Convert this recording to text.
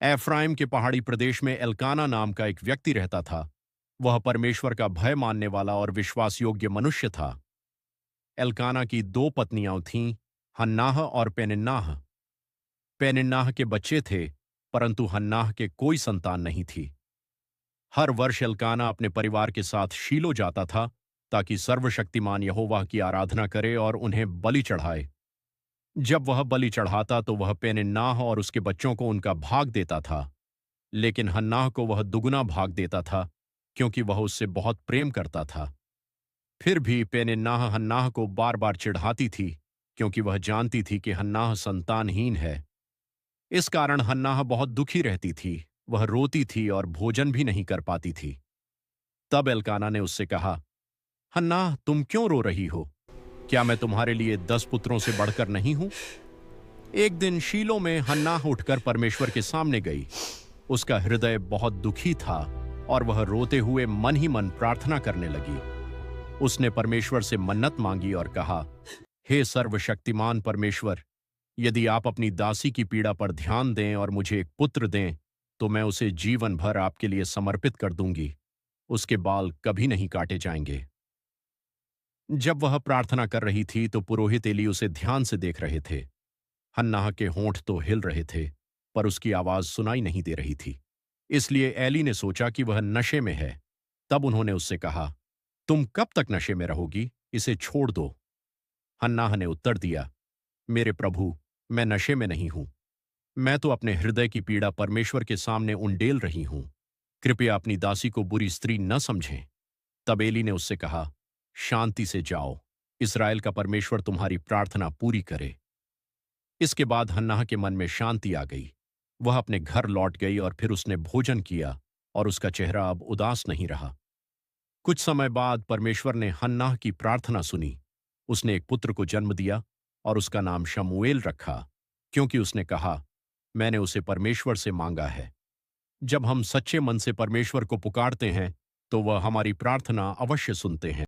Ephraim के पहाड़ी प्रदेश में एल्काना नाम का एक व्यक्ति रहता था। वह परमेश्वर का भय मानने वाला और विश्वास योग्य मनुष्य था। एल्काना की दो पत्नियां थीं, हन्नाह और पेनिन्नाह। पेनिन्नाह के बच्चे थे, परंतु हन्नाह के कोई संतान नहीं थी। हर वर्ष एल्काना अपने परिवार के साथ शीलो जाता था ताकि सर्वशक्तिमान यहोवा की आराधना करे और उन्हें बलि चढ़ाए। जब वह बलि चढ़ाता तो वह पेनिन्नाह और उसके बच्चों को उनका भाग देता था, लेकिन हन्नाह को वह दुगना भाग देता था, क्योंकि वह उससे बहुत प्रेम करता था। फिर भी पेनिन्नाह हन्नाह को बार बार चिढ़ाती थी, क्योंकि वह जानती थी कि हन्नाह संतानहीन है। इस कारण हन्नाह बहुत दुखी रहती थी। वह रोती थी और भोजन भी नहीं कर पाती थी। तब एल्काना ने उससे कहा, हन्नाह, तुम क्यों रो रही हो? क्या मैं तुम्हारे लिए 10 पुत्रों से बढ़कर नहीं हूं? एक दिन शीलो में हन्नाह उठकर परमेश्वर के सामने गई। उसका हृदय बहुत दुखी था और वह रोते हुए मन ही मन प्रार्थना करने लगी। उसने परमेश्वर से मन्नत मांगी और कहा, हे सर्वशक्तिमान परमेश्वर, यदि आप अपनी दासी की पीड़ा पर ध्यान दें और मुझे एक पुत्र दें, तो मैं उसे जीवन भर आपके लिए समर्पित कर दूंगी। उसके बाल कभी नहीं काटे जाएंगे। जब वह प्रार्थना कर रही थी तो पुरोहित एली उसे ध्यान से देख रहे थे। हन्नाह के होंठ तो हिल रहे थे, पर उसकी आवाज सुनाई नहीं दे रही थी। इसलिए एली ने सोचा कि वह नशे में है। तब उन्होंने उससे कहा, तुम कब तक नशे में रहोगी? इसे छोड़ दो। हन्नाह ने उत्तर दिया, मेरे प्रभु, मैं नशे में नहीं हूं। मैं तो अपने हृदय की पीड़ा परमेश्वर के सामने उंडेल रही हूं। कृपया अपनी दासी को बुरी स्त्री न समझें। तब एली ने उससे कहा, शांति से जाओ। इस्राएल का परमेश्वर तुम्हारी प्रार्थना पूरी करे। इसके बाद हन्नाह के मन में शांति आ गई। वह अपने घर लौट गई और फिर उसने भोजन किया और उसका चेहरा अब उदास नहीं रहा। कुछ समय बाद परमेश्वर ने हन्नाह की प्रार्थना सुनी। उसने एक पुत्र को जन्म दिया और उसका नाम शमूएल रखा, क्योंकि उसने कहा, मैंने उसे परमेश्वर से मांगा है। जब हम सच्चे मन से परमेश्वर को पुकारते हैं, तो वह हमारी प्रार्थना अवश्य सुनते हैं।